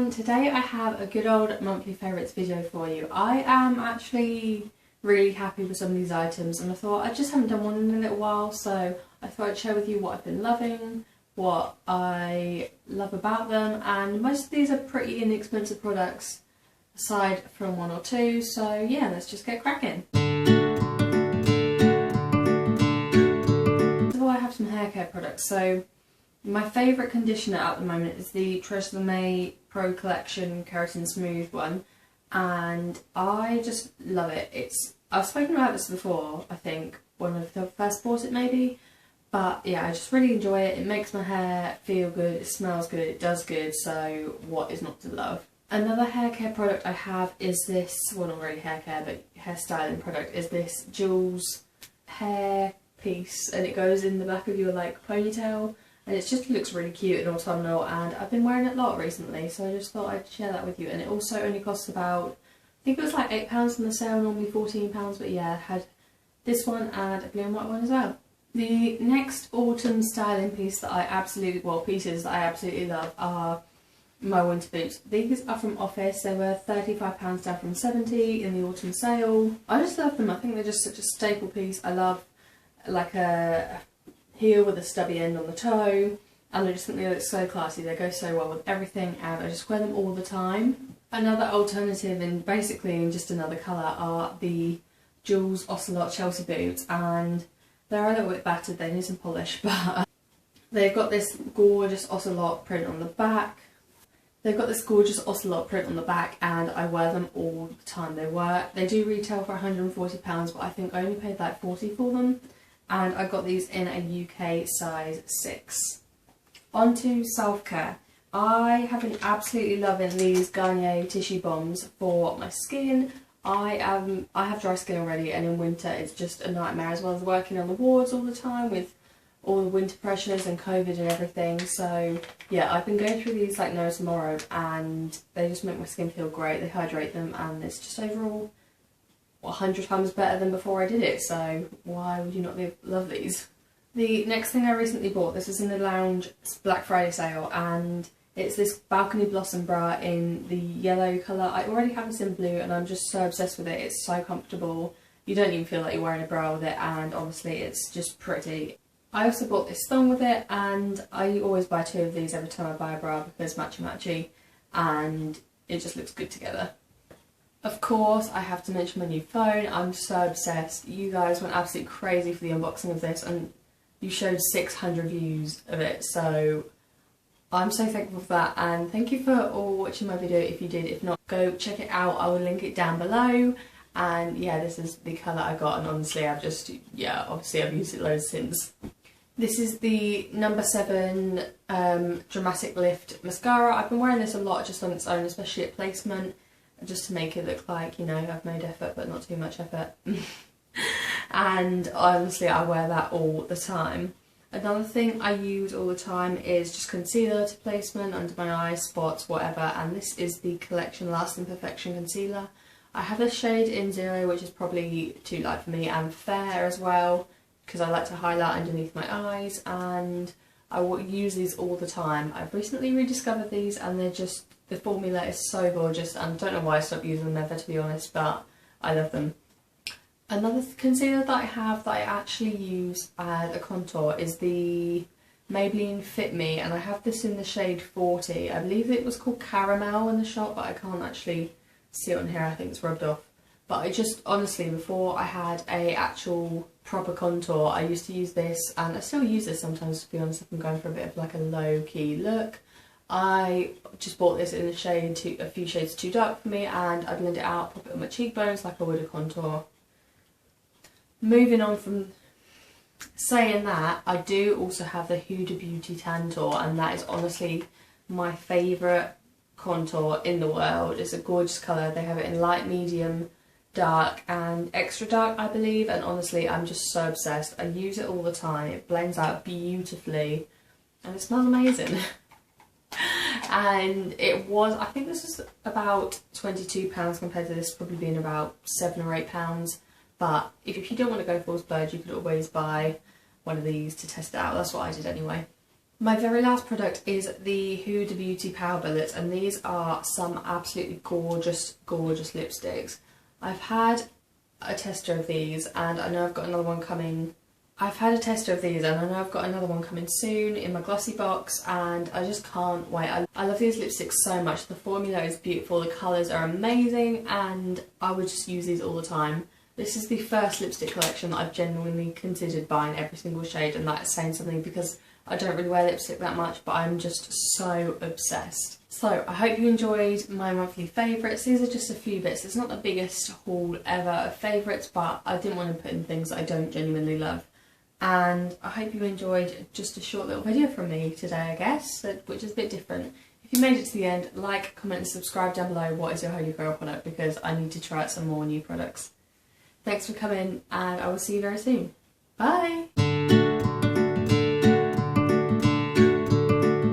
everyone, today I have a good old monthly favourites video for you. I am actually really happy with some of these items and I thought I just haven't done one in a little while, so I thought I'd share with you what I've been loving, what I love about them, and most of these are pretty inexpensive products aside from one or two, so yeah, let's just get cracking. First of all, I have some hair care products. So my favourite conditioner at the moment is the Tresemme May Pro Collection Keratin Smooth one, and I just love it. I've spoken about this before, I think, when I first bought it maybe, but yeah, I just really enjoy it. It makes my hair feel good, it smells good, it does good, so what is not to love? Another hair care product I have is this, well not really hair care, but hair styling product, is this Jules hair piece, and it goes in the back of your like ponytail. And it just looks really cute and autumnal, and I've been wearing it a lot recently, so I just thought I'd share that with you. And it also only costs about, I think it was like £8 on the sale, normally £14, but yeah, I had this one and a blue and white one as well. The next autumn styling piece that pieces that I absolutely love are my winter boots. These are from Office. They were £35 down from £70 in the autumn sale. I just love them. I think they're just such a staple piece. I love like a heel with a stubby end on the toe, and I just think they look so classy. They go so well with everything, and I just wear them all the time. Another alternative, and basically in just another colour, are the Jules Ocelot Chelsea boots, and they're a little bit battered, they need some polish, but they've got this gorgeous ocelot print on the back. And I wear them all the time. They do retail for £140, but I think I only paid like £40 for them. And I got these in a UK size 6. On to self-care. I have been absolutely loving these Garnier tissue bombs for my skin. I have dry skin already, and in winter it's just a nightmare, as well as working on the wards all the time with all the winter pressures and COVID and everything. So yeah, I've been going through these like no tomorrow, and they just make my skin feel great. They hydrate them, and it's just overall 100 times better than before I did it, so why would you not love these? The next thing I recently bought, this was in the Lounge Black Friday sale, and it's this Balcony Blossom bra in the yellow colour. I already have this in blue and I'm just so obsessed with it. It's so comfortable, you don't even feel like you're wearing a bra with it, and honestly it's just pretty. I also bought this thong with it, and I always buy 2 of these every time I buy a bra because matchy, and it just looks good together. Of course, I have to mention my new phone. I'm so obsessed. You guys went absolutely crazy for the unboxing of this, and you showed 600 views of it, so I'm so thankful for that, and thank you for all watching my video. If you did, if not, go check it out. I will link it down below. And yeah, this is the colour I got, and honestly obviously I've used it loads since. This is the number 7 Dramatic Lift mascara. I've been wearing this a lot just on its own, especially at placement, just to make it look like, you know, I've made effort but not too much effort. And honestly I wear that all the time. Another thing I use all the time is just concealer to placement, under my eyes, spots, whatever, and this is the Collection Lasting Perfection Concealer. I have a shade in 0, which is probably too light for me, and fair as well, because I like to highlight underneath my eyes, and I will use these all the time. I've recently rediscovered these, and they're just, the formula is so gorgeous, and I don't know why I stopped using them ever, to be honest, but I love them. Another concealer that I have that I actually use as a contour is the Maybelline Fit Me, and I have this in the shade 40. I believe it was called Caramel in the shop, but I can't actually see it on here, I think it's rubbed off. But I just, honestly, before I had a actual proper contour, I used to use this, and I still use this sometimes, to be honest, if I'm going for a bit of like a low-key look. I just bought this in a shade, a few shades too dark for me, and I blend it out, pop it on my cheekbones like I would a contour. Moving on from saying that, I do also have the Huda Beauty Tantour, and that is honestly my favourite contour in the world. It's a gorgeous colour. They have it in light, medium, dark and extra dark, I believe, and honestly I'm just so obsessed. I use it all the time. It blends out beautifully and it smells amazing. And I think this was about £22 compared to this probably being about £7 or £8. But if you don't want to go full splurge, you could always buy one of these to test it out. That's what I did anyway. My very last product is the Huda Beauty Power Bullets, and these are some absolutely gorgeous, gorgeous lipsticks. I've had a tester of these, and I know I've got another one coming. I've had a tester of these, and I know I've got another one coming soon in my glossy box, and I just can't wait. I love these lipsticks so much. The formula is beautiful, the colours are amazing, and I would just use these all the time. This is the first lipstick collection that I've genuinely considered buying every single shade, and that's saying something because I don't really wear lipstick that much, but I'm just so obsessed. So I hope you enjoyed my monthly favourites. These are just a few bits. It's not the biggest haul ever of favourites, but I didn't want to put in things that I don't genuinely love. And I hope you enjoyed just a short little video from me today, I guess, which is a bit different. If you made it to the end, like, comment and subscribe down below what is your holy grail product, because I need to try out some more new products. Thanks for coming, and I will see you very soon. Bye!